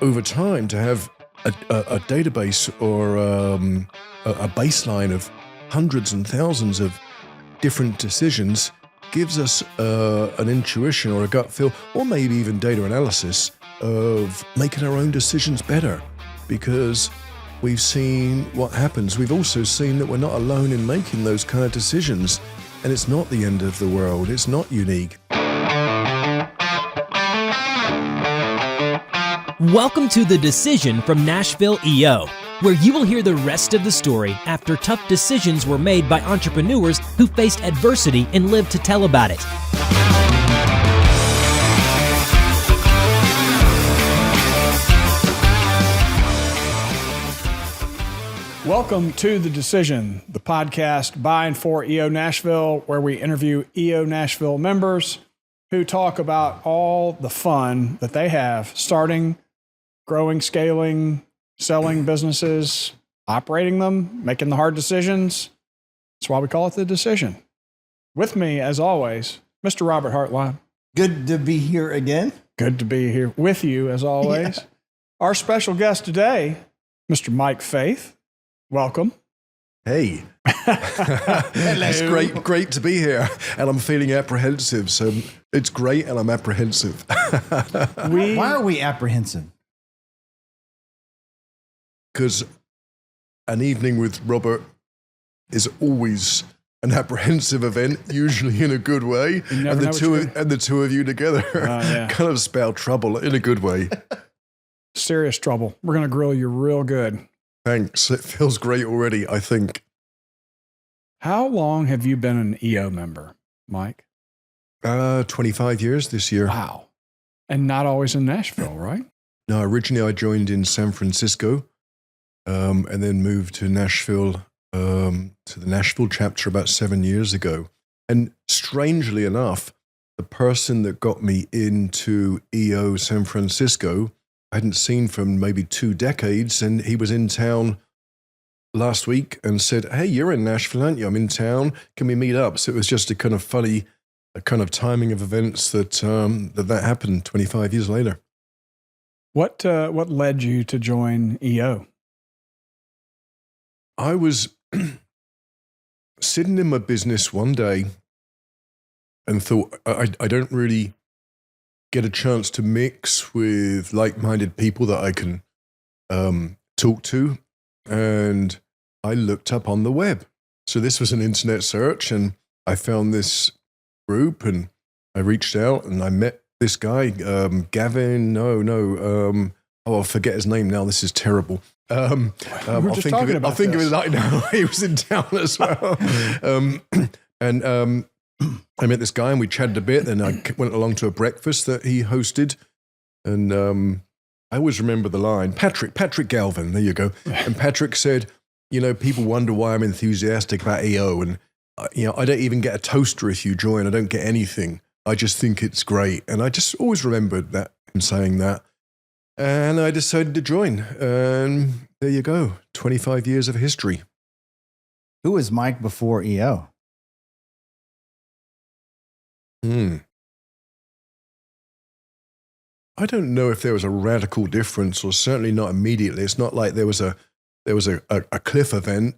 over time, to have a database or a baseline of hundreds and thousands of different decisions gives us an intuition or a gut feel, or maybe even data analysis of making our own decisions better, because we've seen what happens. We've also seen that we're not alone in making those kind of decisions, and it's not the end of the world. It's not unique. Welcome to The Decision from Nashville EO, where you will hear the rest of the story after tough decisions were made by entrepreneurs who faced adversity and lived to tell about it. Welcome to The Decision, the podcast by and for EO Nashville, where we interview EO Nashville members who talk about all the fun that they have starting, growing, scaling, selling businesses, operating them, making the hard decisions. That's why we call it The Decision. With me, as always, Mr. Robert Hartline. Good to be here again. Good to be here with you, as always. Yeah. Our special guest today, Mr. Mike Faith. Welcome. Hey. It's great to be here. And I'm feeling apprehensive. So it's great and I'm apprehensive. Why are we apprehensive? Because an evening with Robert is always an apprehensive event, usually in a good way. And the two of you together kind of spell trouble in a good way. Serious trouble. We're going to grill you real good. Thanks. It feels great already, I think. How long have you been an EO member, Mike? 25 years this year. Wow. And not always in Nashville, right? No, originally I joined in San Francisco and then moved to Nashville, to the Nashville chapter about 7 years ago. And strangely enough, the person that got me into EO San Francisco I hadn't seen for maybe 2 decades, and he was in town last week and said, "Hey, you're in Nashville, aren't you? I'm in town. Can we meet up?" So it was just a kind of funny, a kind of timing of events that happened 25 years later. What led you to join EO? I was sitting in my business one day and thought, I don't really get a chance to mix with like-minded people that I can talk to. And I looked up on the web. So this was an internet search, and I found this group, and I reached out, and I met this guy, Gavin. I forget his name now. This is terrible. I'll think of it right now. He was in town as well. I met this guy and we chatted a bit. Then I went along to a breakfast that he hosted. And I always remember the line, Patrick Galvin, there you go. And Patrick said, people wonder why I'm enthusiastic about EO. And, I don't even get a toaster if you join. I don't get anything. I just think it's great. And I just always remembered that, him saying that. And I decided to join. And there you go, 25 years of history. Who was Mike before EO? I don't know if there was a radical difference, or certainly not immediately. It's not like there was a cliff event,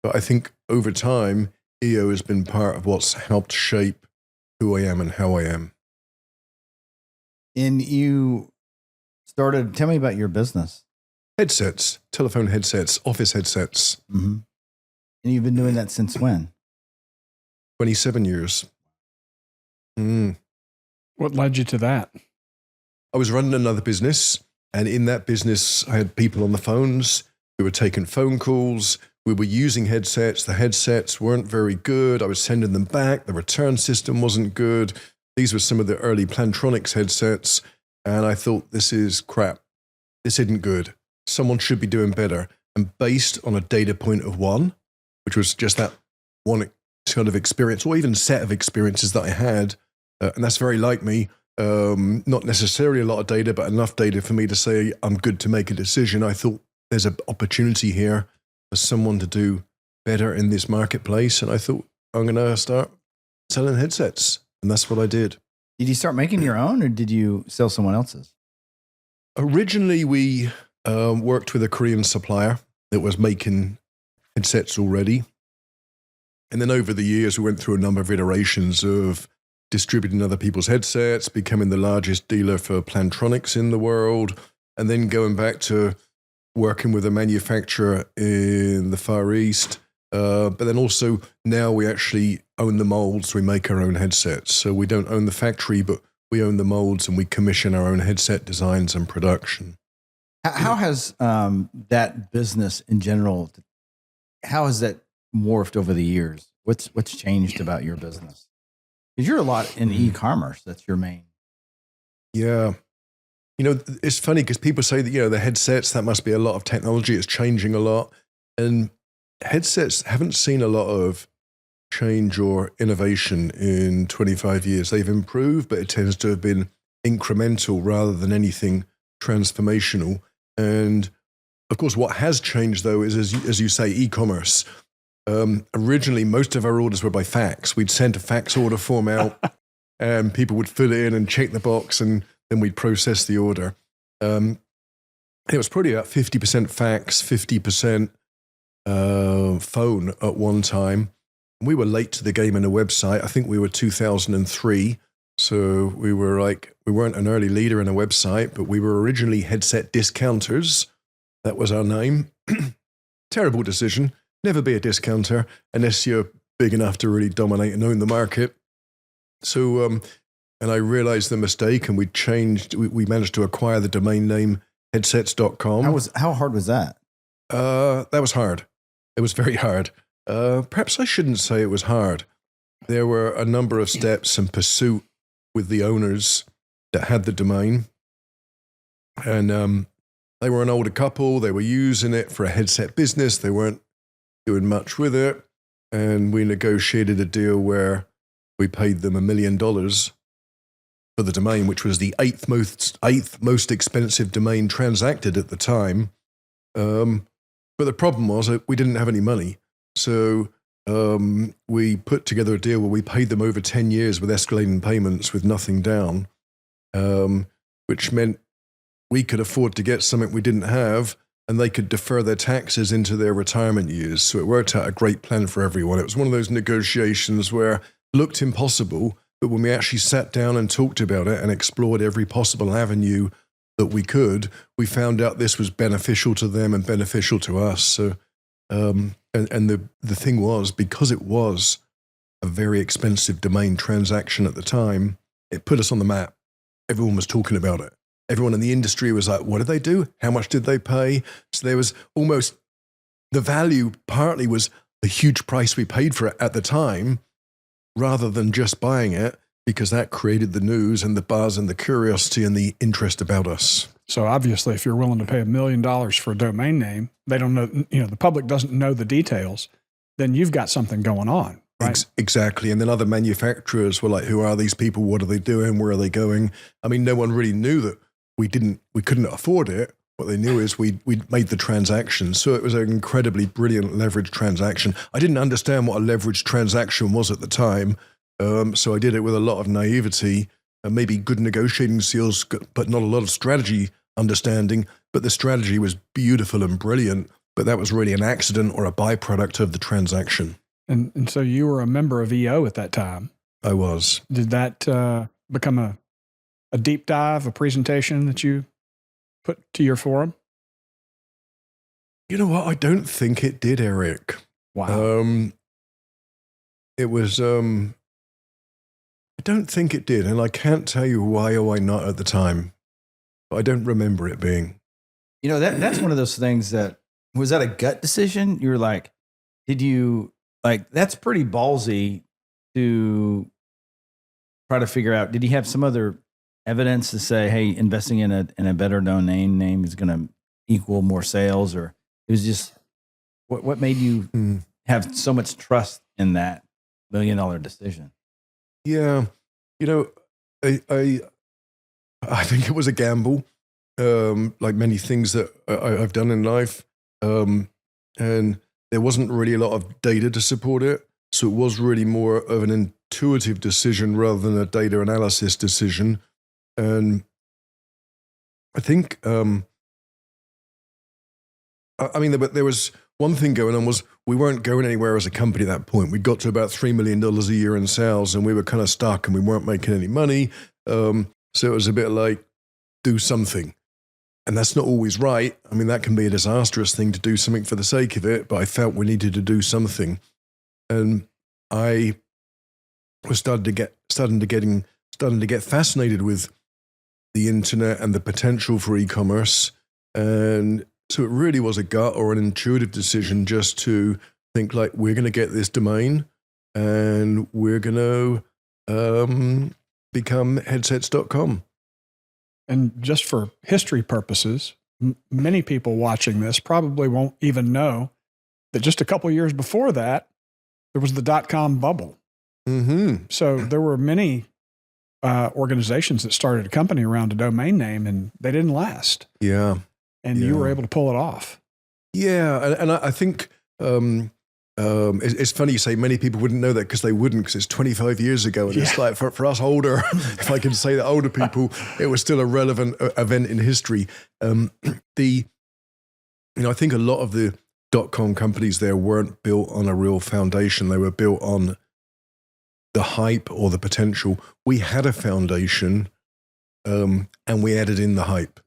but I think over time, EO has been part of what's helped shape who I am and how I am. And you started, tell me about your business. Headsets, telephone headsets, office headsets. Mm-hmm. And you've been doing that since when? 27 years. What led you to that? I was running another business, and in that business, I had people on the phones who were taking phone calls. We were using headsets. The headsets weren't very good. I was sending them back. The return system wasn't good. These were some of the early Plantronics headsets, and I thought, this is crap. This isn't good. Someone should be doing better. And based on a data point of 1, which was just that one sort of experience, or even set of experiences that I had, and that's very like me, not necessarily a lot of data, but enough data for me to say I'm good to make a decision. I thought there's an opportunity here for someone to do better in this marketplace. And I thought I'm going to start selling headsets. And that's what I did. Did you start making your own, or did you sell someone else's? Originally, we worked with a Korean supplier that was making headsets already. And then over the years, we went through a number of iterations of distributing other people's headsets, becoming the largest dealer for Plantronics in the world, and then going back to working with a manufacturer in the Far East. But then also now we actually own the molds. We make our own headsets. So we don't own the factory, but we own the molds and we commission our own headset designs and production. How has that business in general, how has that morphed over the years? What's changed about your business? Because you're a lot in e-commerce. That's your main. Yeah. It's funny because people say that, the headsets, that must be a lot of technology. It's changing a lot. And headsets haven't seen a lot of change or innovation in 25 years. They've improved, but it tends to have been incremental rather than anything transformational. And of course, what has changed though is, as you say, e-commerce. Originally, most of our orders were by fax. We'd send a fax order form out and people would fill it in and check the box and then we'd process the order. It was probably about 50% fax, 50% phone at one time. We were late to the game in a website. I think we were 2003. So we weren't an early leader in a website, but we were originally Headset Discounters. That was our name. Terrible decision. Never be a discounter unless you're big enough to really dominate and own the market. So, and I realized the mistake and we managed to acquire the domain name headsets.com. How hard was that? That was hard. It was very hard. Perhaps I shouldn't say it was hard. There were a number of steps in pursuit with the owners that had the domain. And they were an older couple. They were using it for a headset business. They weren't doing much with it. And we negotiated a deal where we paid them $1 million for the domain, which was the eighth most expensive domain transacted at the time. But the problem was that we didn't have any money. So we put together a deal where we paid them over 10 years with escalating payments with nothing down, which meant we could afford to get something we didn't have and they could defer their taxes into their retirement years. So it worked out a great plan for everyone. It was one of those negotiations where it looked impossible, but when we actually sat down and talked about it and explored every possible avenue that we could, we found out this was beneficial to them and beneficial to us. So, and the thing was, because it was a very expensive domain transaction at the time, it put us on the map. Everyone was talking about it. Everyone in the industry was like, what did they do? How much did they pay? So there was almost, the value partly was the huge price we paid for it at the time, rather than just buying it, because that created the news and the buzz and the curiosity and the interest about us. So obviously, if you're willing to pay $1 million for a domain name, they don't know, the public doesn't know the details, then you've got something going on. Right? Exactly. And then other manufacturers were like, who are these people? What are they doing? Where are they going? I mean, no one really knew that we couldn't afford it. What they knew is we'd made the transaction. So it was an incredibly brilliant leverage transaction. I didn't understand what a leverage transaction was at the time. So I did it with a lot of naivety and maybe good negotiating skills, but not a lot of strategy understanding. But the strategy was beautiful and brilliant. But that was really an accident or a byproduct of the transaction. And so you were a member of EO at that time. I was. Did that become a deep dive, a presentation that you put to your forum? You know what? I don't think it did, Eric. Wow. It was, I don't think it did. And I can't tell you why or why not at the time. But I don't remember it being. That's one of those things was that a gut decision? You were like, that's pretty ballsy to try to figure out. Did he have some other evidence to say, hey, investing in a better domain name is going to equal more sales? Or it was just, what made you have so much trust in that $1 million decision? Yeah. I think it was a gamble, like many things that I've done in life. And there wasn't really a lot of data to support it. So it was really more of an intuitive decision rather than a data analysis decision. And I think, I mean, there was one thing going on was we weren't going anywhere as a company at that point. We'd got to about $3 million a year in sales, and we were kind of stuck, and we weren't making any money. So it was a bit like, do something. And that's not always right. I mean, that can be a disastrous thing to do something for the sake of it, but I felt we needed to do something. And I was starting to get fascinated with the internet and the potential for e-commerce. And so it really was a gut or an intuitive decision just to think like, we're going to get this domain and we're going to become headsets.com. And just for history purposes, many people watching this probably won't even know that just a couple of years before that, there was the .com bubble. Mm-hmm. So there were many organizations that started a company around a domain name, and they didn't last. Yeah. And you were able to pull it off. Yeah. And I think it's funny you say many people wouldn't know that because they wouldn't, because it's 25 years ago. And it's like for us older, if I can say that, older people, it was still a relevant event in history. I think a lot of the .com companies there weren't built on a real foundation. They were built on the hype or the potential. We had a foundation and we added in the hype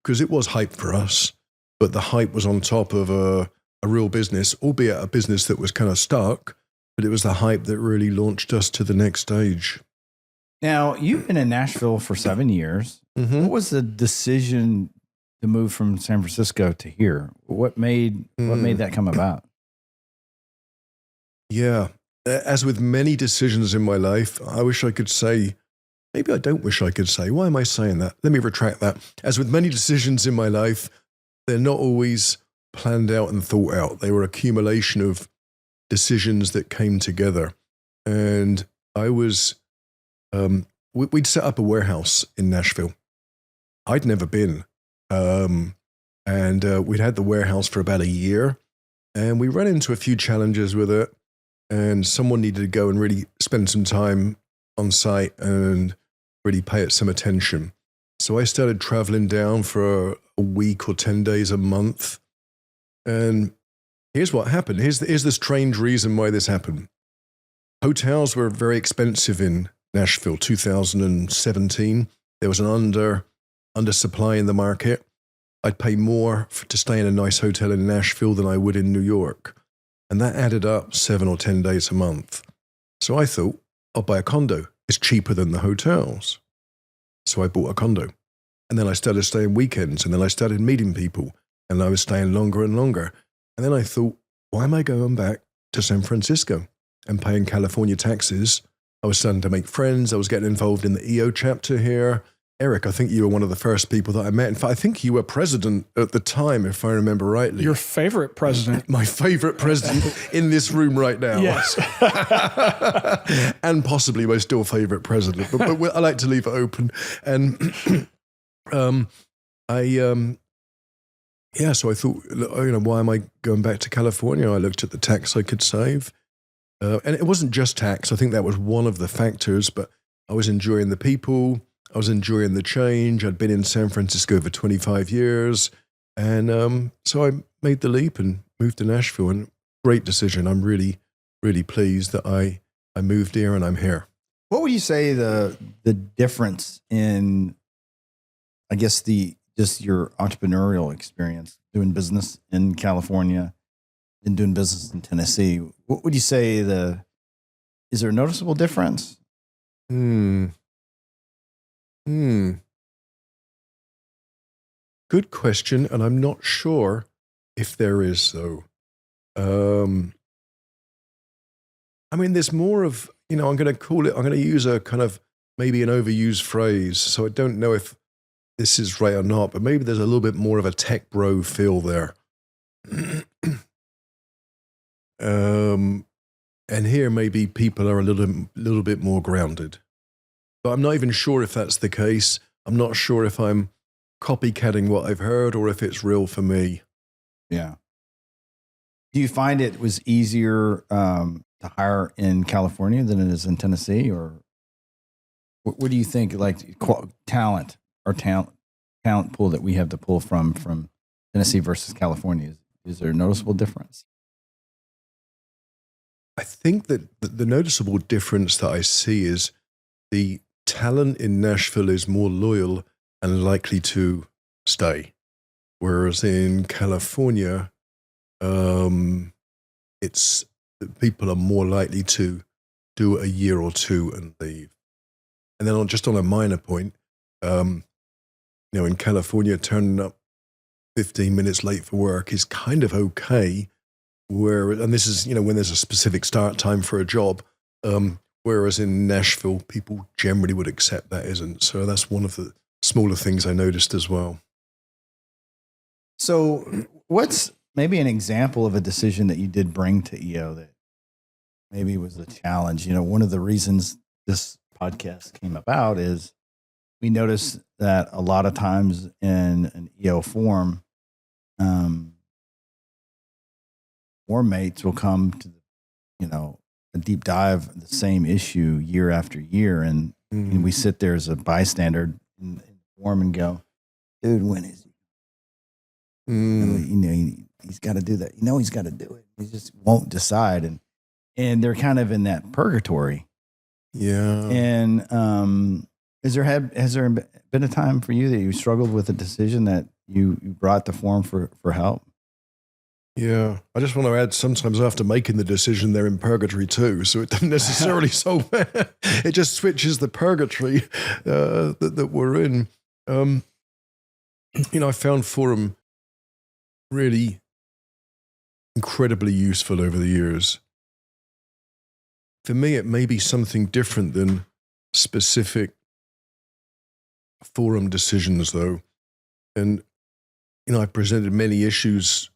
because it was hype for us, but the hype was on top of a real business, albeit a business that was kind of stuck, but it was the hype that really launched us to the next stage. Now, you've been in Nashville for 7 years. Mm-hmm. What was the decision to move from San Francisco to here? What made that come about? Yeah. As with many decisions in my life, I wish I could say, maybe I don't wish I could say, why am I saying that? Let me retract that. As with many decisions in my life, they're not always planned out and thought out. They were accumulation of decisions that came together. And I was, we'd set up a warehouse in Nashville. I'd never been. And we'd had the warehouse for about a year, and we ran into a few challenges with it. And someone needed to go and really spend some time on site and really pay it some attention. So I started traveling down for a week or 10 days a month. And here's what happened. Here's the strange reason why this happened. Hotels were very expensive in Nashville, 2017. There was an undersupply in the market. I'd pay more to stay in a nice hotel in Nashville than I would in New York. And that added up 7 or 10 days a month. So I thought, I'll buy a condo. It's cheaper than the hotels. So I bought a condo. And then I started staying weekends, and then I started meeting people, and I was staying longer and longer. And then I thought, why am I going back to San Francisco and paying California taxes? I was starting to make friends. I was getting involved in the EO chapter here. Eric, I think you were one of the first people that I met. In fact, I think you were president at the time, if I remember rightly. Your favorite president. My favorite president in this room right now. Yes. And possibly my still favorite president. But I like to leave it open. And so I thought, why am I going back to California? I looked at the tax I could save. And it wasn't just tax. I think that was one of the factors, but I was enjoying the people. I was enjoying the change. I'd been in San Francisco for 25 years. And so I made the leap and moved to Nashville. And great decision. I'm really, really pleased that I moved here and I'm here. What would you say the difference in, I guess, just your entrepreneurial experience doing business in California and doing business in Tennessee? What would you say is there a noticeable difference? Good question, and I'm not sure if there is, though. I mean, there's more of, I'm going to use a kind of maybe an overused phrase, so I don't know if this is right or not, but maybe there's a little bit more of a tech bro feel there. And here maybe people are a little bit more grounded. But I'm not even sure if that's the case. I'm not sure if I'm copycatting what I've heard or if it's real for me. Yeah. Do you find it was easier to hire in California than it is in Tennessee? Or what do you think, like talent talent pool that we have to pull from Tennessee versus California? Is there a noticeable difference? I think that the noticeable difference that I see is the talent in Nashville is more loyal and likely to stay. Whereas in California, it's people are more likely to do a year or two and leave. And then just on a minor point, in California, turning up 15 minutes late for work is kind of okay. And this is, when there's a specific start time for a job, whereas in Nashville, people generally would accept that isn't. So that's one of the smaller things I noticed as well. So what's maybe an example of a decision that you did bring to EO that maybe was a challenge? One of the reasons this podcast came about is we noticed that a lot of times in an EO forum, forum mates will come to, a deep dive of the same issue year after year. And we sit there as a bystander in the forum and go, dude, when is he? He's got to do that. He's got to do it. He just won't decide. And they're kind of in that purgatory. Yeah. And has there been a time for you that you struggled with a decision that you brought the forum for help? Yeah. I just want to add, sometimes after making the decision, they're in purgatory too. So it doesn't necessarily solve it. It just switches the purgatory that we're in. I found forum really incredibly useful over the years. For me, it may be something different than specific forum decisions, though. And, I presented many issues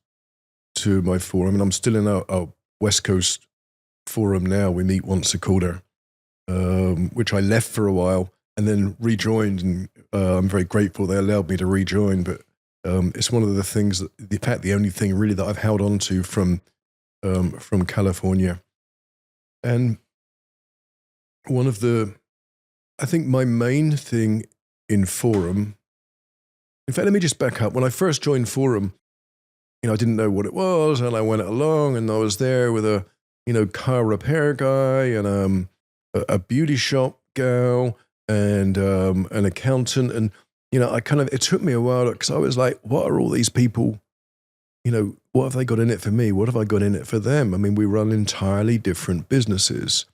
to my forum, and I'm still in our West Coast forum now. We meet once a quarter, which I left for a while and then rejoined, and I'm very grateful they allowed me to rejoin. But it's one of the things that, in fact, the only thing really that I've held on to from California. And I think my main thing in forum, in fact, let me just back up. When I first joined forum, I didn't know what it was, and I went along, and I was there with a, car repair guy and a beauty shop gal and an accountant, and it took me a while because I was like, what are all these people? What have they got in it for me? What have I got in it for them? I mean, we run entirely different businesses,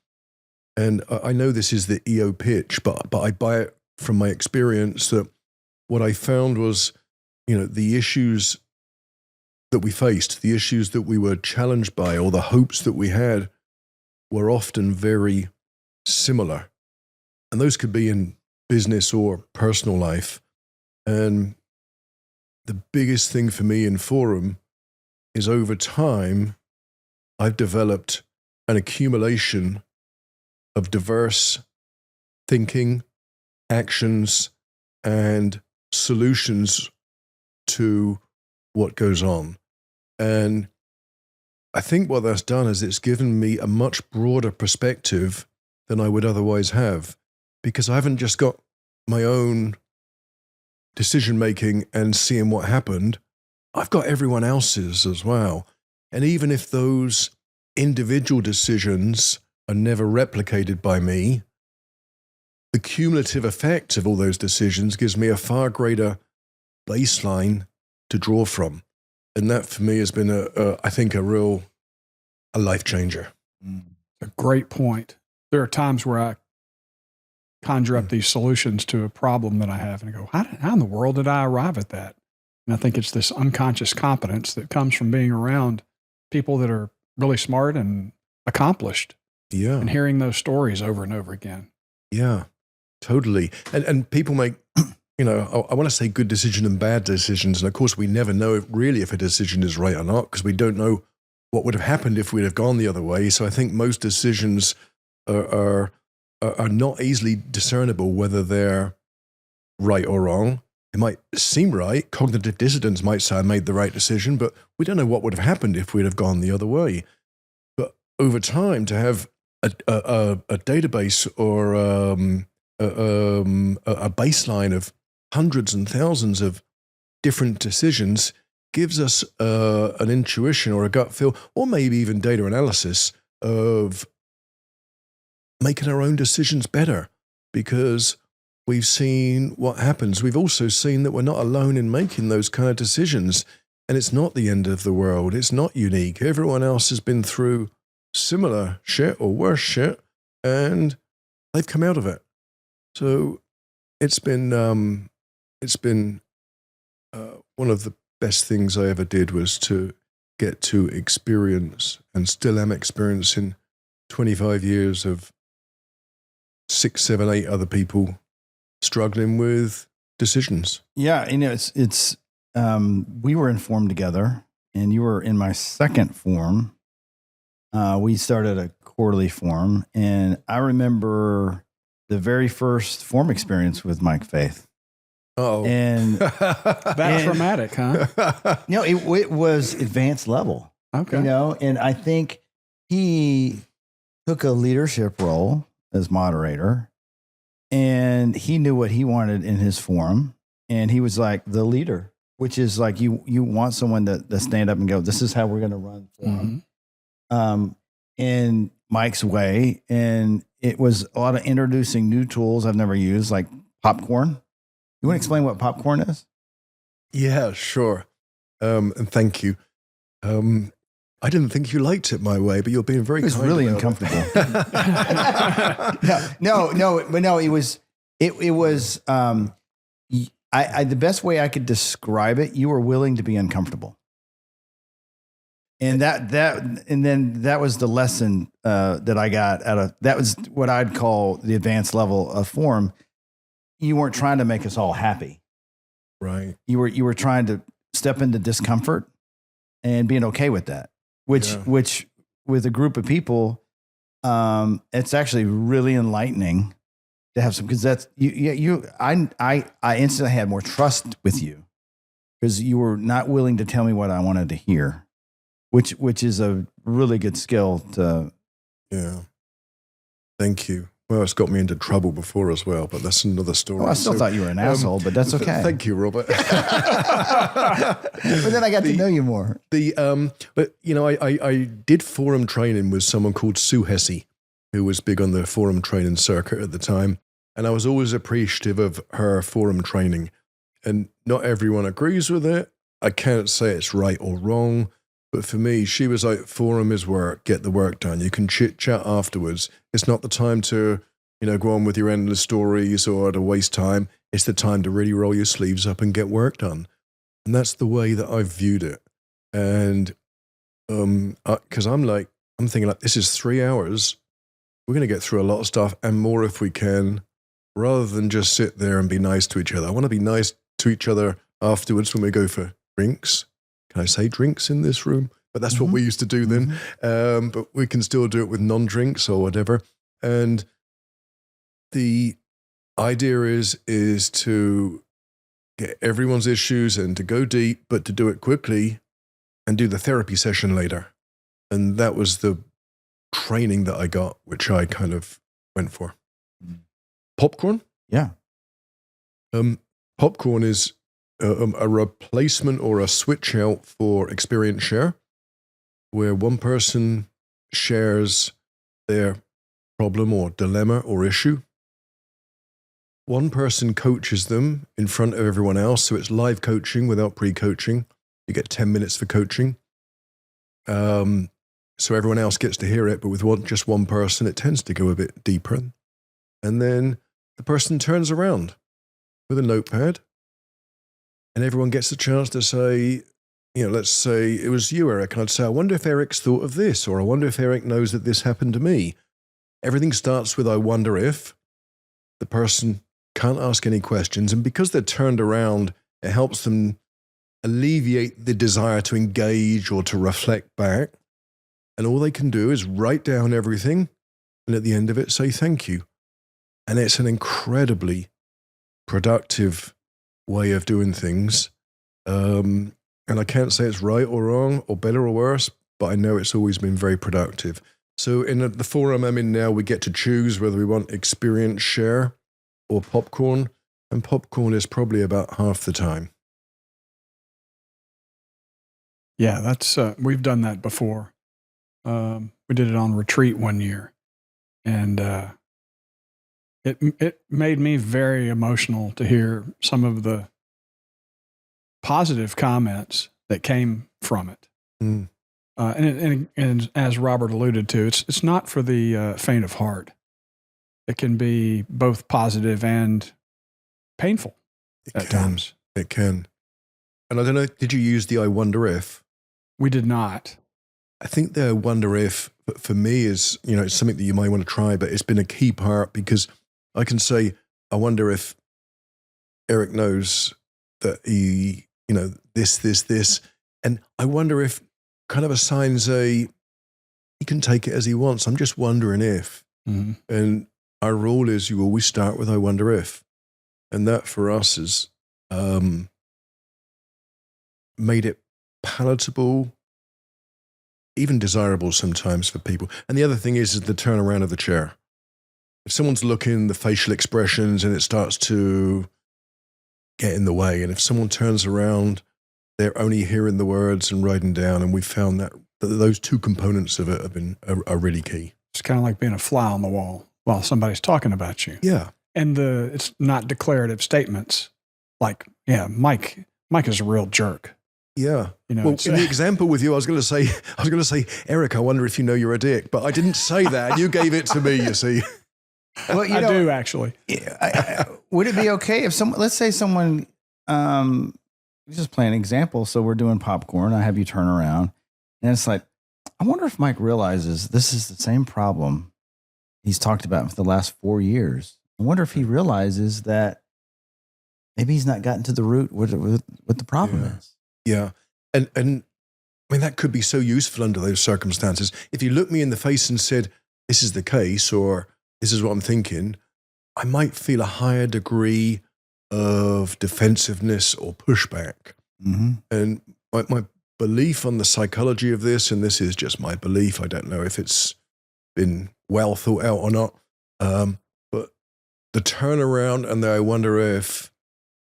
and I know this is the EO pitch, but I buy it from my experience that what I found was, the issues that we faced, the issues that we were challenged by, or the hopes that we had were often very similar. And those could be in business or personal life. And the biggest thing for me in forum is over time, I've developed an accumulation of diverse thinking, actions, and solutions to what goes on. And I think what that's done is it's given me a much broader perspective than I would otherwise have, because I haven't just got my own decision making and seeing what happened. I've got everyone else's as well. And even if those individual decisions are never replicated by me, the cumulative effect of all those decisions gives me a far greater baseline to draw from. And that for me has been I think a life changer. A great point. There are times where I conjure up these solutions to a problem that I have and I go, how in the world did I arrive at that? And I think it's this unconscious competence that comes from being around people that are really smart and accomplished. Yeah. And hearing those stories over and over again. Yeah, totally. And people make, I want to say good decision and bad decisions. And of course, we never know really if a decision is right or not, because we don't know what would have happened if we'd have gone the other way. So I think most decisions are not easily discernible whether they're right or wrong. It might seem right. Cognitive dissonance might say I made the right decision, but we don't know what would have happened if we'd have gone the other way. But over time, to have a database or a baseline of hundreds and thousands of different decisions gives us an intuition or a gut feel, or maybe even data analysis of making our own decisions better, because we've seen what happens. We've also seen that we're not alone in making those kind of decisions, and it's not the end of the world. It's not unique. Everyone else has been through similar shit or worse shit, and they've come out of it. So it's been one of the best things I ever did was to get to experience, and still am experiencing, 25 years of 6, 7, 8 other people struggling with decisions. Yeah, it's we were in form together, and you were in my second form. We started a quarterly form, and I remember the very first form experience with Mike Faith. Oh, And That's dramatic, huh? it was advanced level. Okay. And I think he took a leadership role as moderator, and he knew what he wanted in his forum, and he was like the leader, which is like you want someone to stand up and go, this is how we're going to run forum. In Mike's way. And it was a lot of introducing new tools I've never used, like popcorn. You want to explain what popcorn is? yeah, sure. And thank you. I didn't think you liked it my way, but you're being very It was kind really about uncomfortable. it. No, it was the best way I could describe it, you were willing to be uncomfortable. And that was the lesson that I got out of, that was what I'd call the advanced level of form. You weren't trying to make us all happy. Right. You were trying to step into discomfort and being okay with that, which with a group of people, it's actually really enlightening to have some, because that's I instantly had more trust with you because you were not willing to tell me what I wanted to hear, which is a really good skill to. Yeah. Thank you. Well, it's got me into trouble before as well, but that's another story. Well, I still thought you were an asshole, but that's okay. Thank you, Robert. But then I got to know you more. But I did forum training with someone called Sue Hesse, who was big on the forum training circuit at the time, and I was always appreciative of her forum training. And not everyone agrees with it. I can't say it's right or wrong. But for me, she was like, forum is work, get the work done. You can chit chat afterwards. It's not the time to, go on with your endless stories or to waste time. It's the time to really roll your sleeves up and get work done. And that's the way that I've viewed it. And because I'm thinking like, this is 3 hours. We're going to get through a lot of stuff and more if we can, rather than just sit there and be nice to each other. I want to be nice to each other afterwards when we go for drinks. Can I say drinks in this room? But that's what we used to do then. But we can still do it with non-drinks or whatever. And the idea is to get everyone's issues and to go deep, but to do it quickly and do the therapy session later. And that was the training that I got, which I kind of went for. Popcorn? Yeah. Popcorn is a replacement or a switch out for experience share, where one person shares their problem or dilemma or issue. One person coaches them in front of everyone else, so it's live coaching without pre-coaching. You get 10 minutes for coaching. So everyone else gets to hear it, but with just one person, it tends to go a bit deeper. And then the person turns around with a notepad, and everyone gets a chance to say, let's say it was you, Eric, and I'd say, I wonder if Eric's thought of this, or I wonder if Eric knows that this happened to me. Everything starts with I wonder if. The person can't ask any questions, and because they're turned around, it helps them alleviate the desire to engage or to reflect back. And all they can do is write down everything, and at the end of it, say thank you. And it's an incredibly productive way of doing things. And I can't say it's right or wrong or better or worse, but I know it's always been very productive. So in the forum I'm in now, we get to choose whether we want experience share or popcorn. And popcorn is probably about half the time. Yeah, that's we've done that before. We did it on retreat one year, and it made me very emotional to hear some of the positive comments that came from it. Mm. And as Robert alluded to, it's not for the faint of heart. It can be both positive and painful at times. It can. And I don't know, did you use the I wonder if? We did not. I think the I wonder if, for me, is, it's something that you might want to try, but it's been a key part because I can say, I wonder if Eric knows that he, this. And I wonder if kind of assigns he can take it as he wants. I'm just wondering if. Mm-hmm. And our rule is you always start with I wonder if. And that for us is made it palatable, even desirable sometimes for people. And the other thing is the turnaround of the chair. If someone's looking, the facial expressions, and it starts to get in the way. And if someone turns around, they're only hearing the words and writing down. And we found that those two components of it are really key. It's kind of like being a fly on the wall while somebody's talking about you. Yeah. And it's not declarative statements like, yeah, Mike is a real jerk. Yeah. Well, in the example with you, I was going to say, Eric, I wonder if you know you're a dick, but I didn't say that. You gave it to me, you see. Well, I do actually. Would it be okay if let's say someone, just play an example. So we're doing popcorn. I have you turn around and it's like, I wonder if Mike realizes this is the same problem he's talked about for the last 4 years. I wonder if he realizes that maybe he's not gotten to the root what the problem is. Yeah. And I mean, that could be so useful under those circumstances. If you looked me in the face and said, this is the case, or this is what I'm thinking, I might feel a higher degree of defensiveness or pushback. Mm-hmm. And my belief on the psychology of this, and this is just my belief, I don't know if it's been well thought out or not, but the turnaround and the I wonder if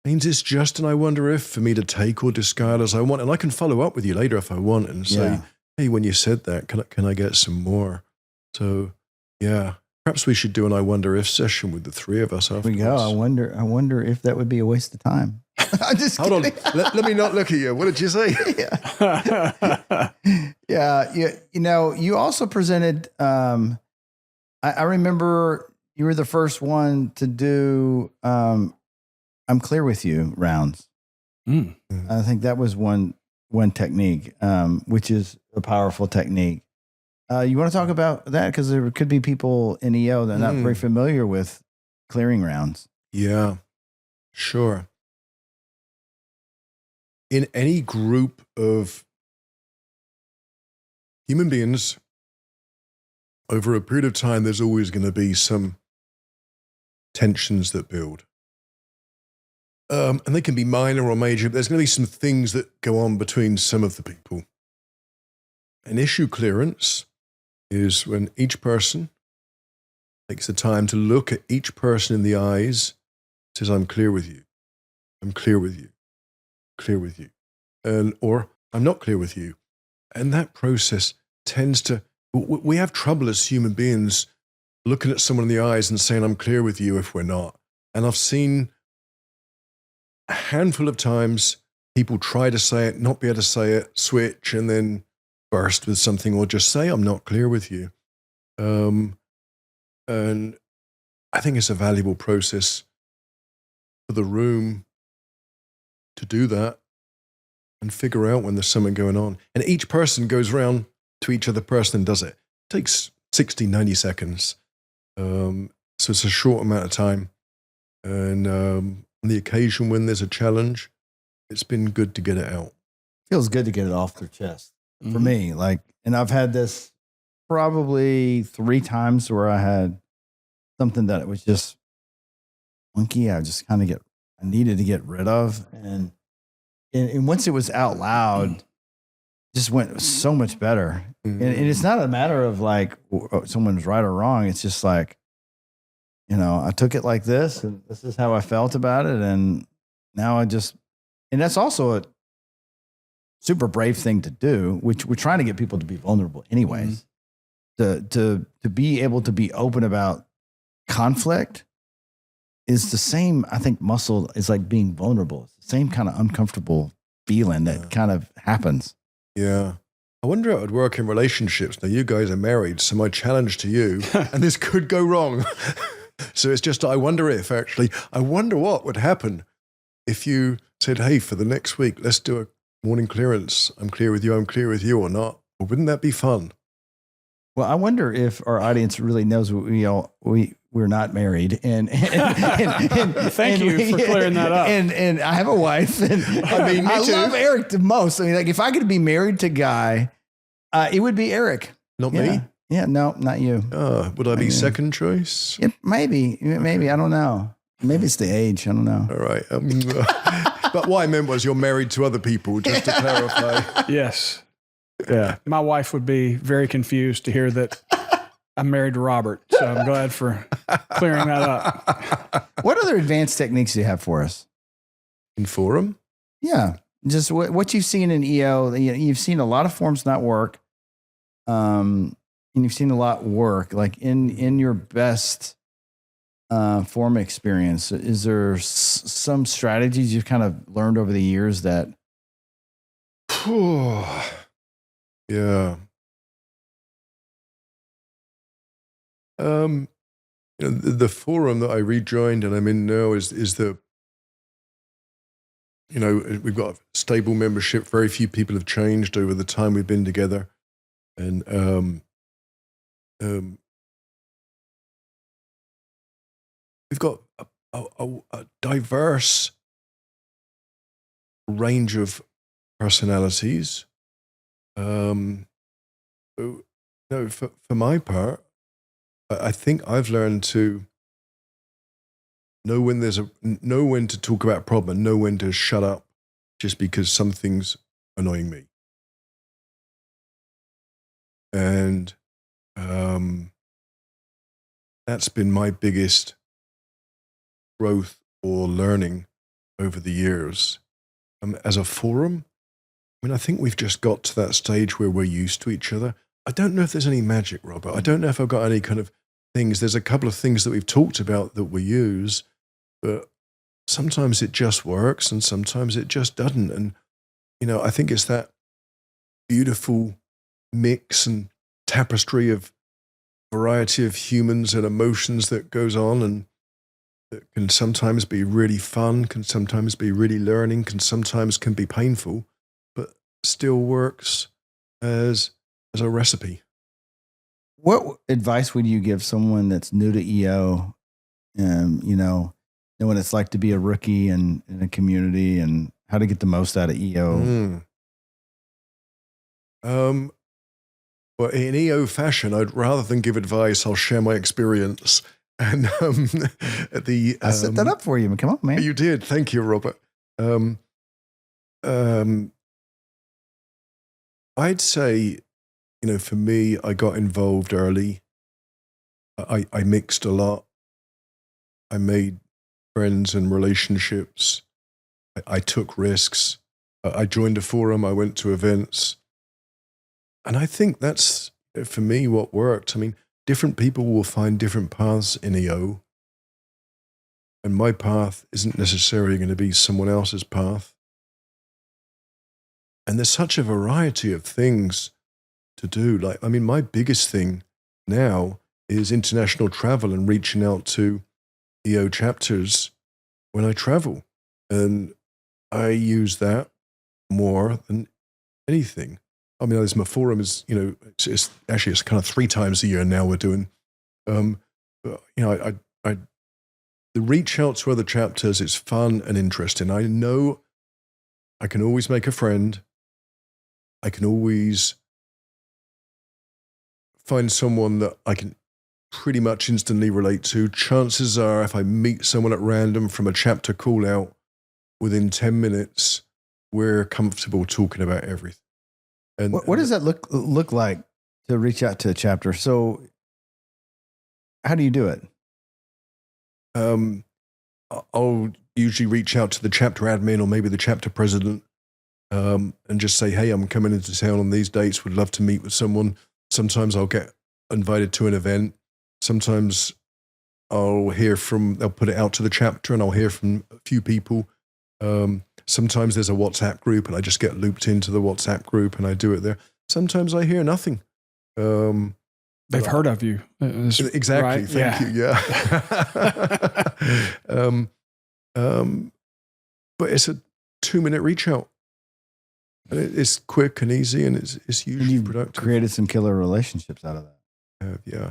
means it's just an I wonder if for me to take or discard as I want. And I can follow up with you later if I want and say, hey, when you said that, can I get some more? So, yeah, perhaps we should do an I wonder if session with the three of us afterwards. We go. I wonder if that would be a waste of time. I'm just Hold kidding. on. Let me not look at you. What did you say? Yeah. You also presented, I remember you were the first one to do I'm clear with you rounds. Mm. I think that was one technique, which is a powerful technique. You want to talk about that? Because there could be people in EO that are not very familiar with clearing rounds. Yeah, sure. In any group of human beings, over a period of time, there's always going to be some tensions that build. And they can be minor or major, but there's going to be some things that go on between some of the people. An issue clearance is when each person takes the time to look at each person in the eyes, says, I'm clear with you. I'm clear with you. Clear with you. Or I'm not clear with you. And that process tends to, we have trouble as human beings looking at someone in the eyes and saying, I'm clear with you if we're not. And I've seen a handful of times people try to say it, not be able to say it, switch, and then burst with something or just say, I'm not clear with you. And I think it's a valuable process for the room to do that and figure out when there's something going on. And each person goes around to each other person and does it. It takes 60, 90 seconds. So it's a short amount of time. And on the occasion when there's a challenge, it's been good to get it out. Feels good to get it off their chest for me. And I've had this probably 3 times where I had something that it was just funky. I just kind of I needed to get rid of. And once it was out loud, it just went so much better. And it's not a matter of like someone's right or wrong. It's just like, I took it like this, and this is how I felt about it. And now and that's also a super brave thing to do, which we're trying to get people to be vulnerable anyways. To be able to be open about conflict is the same, I think, muscle is like being vulnerable. It's the same kind of uncomfortable feeling that kind of happens. Yeah. I wonder how it would work in relationships. Now, you guys are married, so my challenge to you, and this could go wrong. So it's just, I wonder what would happen if you said, hey, for the next week, let's do a morning clearance. I'm clear with you or not. Or wouldn't that be fun? Well, I wonder if our audience really knows we're not married, and Thank you for clearing that up. And I have a wife, and I mean, I love Eric the most. I mean, like if I could be married to Guy, it would be Eric, not me. Yeah, no, not you. Would I be second choice? Yeah, maybe. I don't know. Maybe it's the age. I don't know. All right. But what I meant was you're married to other people, just to clarify. Yes. Yeah. My wife would be very confused to hear that I'm married to Robert. So I'm glad for clearing that up. What other advanced techniques do you have for us? In Forum? Yeah. Just what you've seen in EO. You've seen a lot of forms not work. And you've seen a lot work. Like in your best form experience, is there some strategies you've kind of learned over the years that? Yeah. The forum that I rejoined and I'm in now is the, we've got a stable membership. Very few people have changed over the time we've been together. And we've got a diverse range of personalities. For my part, I think I've learned to know when to talk about a problem, and know when to shut up just because something's annoying me. And that's been my biggest growth or learning over the years. As a forum, I think we've just got to that stage where we're used to each other. I don't know if there's any magic, Robert. I don't know if I've got any kind of things. There's a couple of things that we've talked about that we use, but sometimes it just works and sometimes it just doesn't. And, I think it's that beautiful mix and tapestry of variety of humans and emotions that goes on, and that can sometimes be really fun, can sometimes be really learning, can be painful, but still works as a recipe. What advice would you give someone that's new to EO, knowing what it's like to be a rookie in a community and how to get the most out of EO? Well, in EO fashion, rather than give advice, I'll share my experience. And I set that up for you. Come on, man. You did. Thank you, Robert. I'd say, for me, I got involved early. I mixed a lot. I made friends and relationships. I took risks. I joined a forum. I went to events. And I think that's, for me, what worked. Different people will find different paths in EO. And my path isn't necessarily going to be someone else's path. And there's such a variety of things to do. My biggest thing now is international travel and reaching out to EO chapters when I travel. And I use that more than anything. As my forum is, it's kind of 3 times a year now we're doing. But, the reach out to other chapters is fun and interesting. I know I can always make a friend. I can always find someone that I can pretty much instantly relate to. Chances are, if I meet someone at random from a chapter call out, within 10 minutes, we're comfortable talking about everything. And what does that look like to reach out to a chapter? So how do you do it? I'll usually reach out to the chapter admin or maybe the chapter president and just say, hey, I'm coming into town on these dates, would love to meet with someone. Sometimes I'll get invited to an event. Sometimes they'll put it out to the chapter and I'll hear from a few people. Sometimes there's a WhatsApp group and I just get looped into the WhatsApp group and I do it there. Sometimes I hear nothing. They've heard of you. Exactly. Right? Thank you. Yeah. But it's a 2-minute reach out. And it's quick and easy and it's usually you productive. Created some killer relationships out of that. Yeah.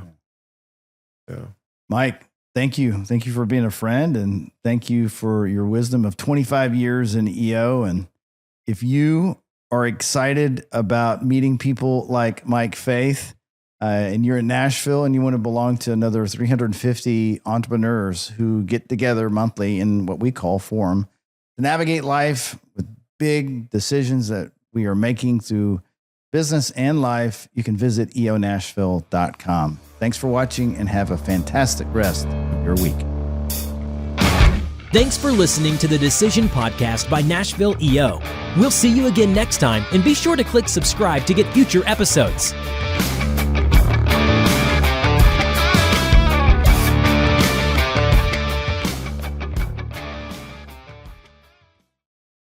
Mike, thank you. Thank you for being a friend and thank you for your wisdom of 25 years in EO. And if you are excited about meeting people like Mike Faith, and you're in Nashville and you want to belong to another 350 entrepreneurs who get together monthly in what we call Forum to navigate life with big decisions that we are making through business and life, you can visit eonashville.com. Thanks for watching and have a fantastic rest of your week. Thanks for listening to the Decision Podcast by Nashville EO. We'll see you again next time, and be sure to click subscribe to get future episodes.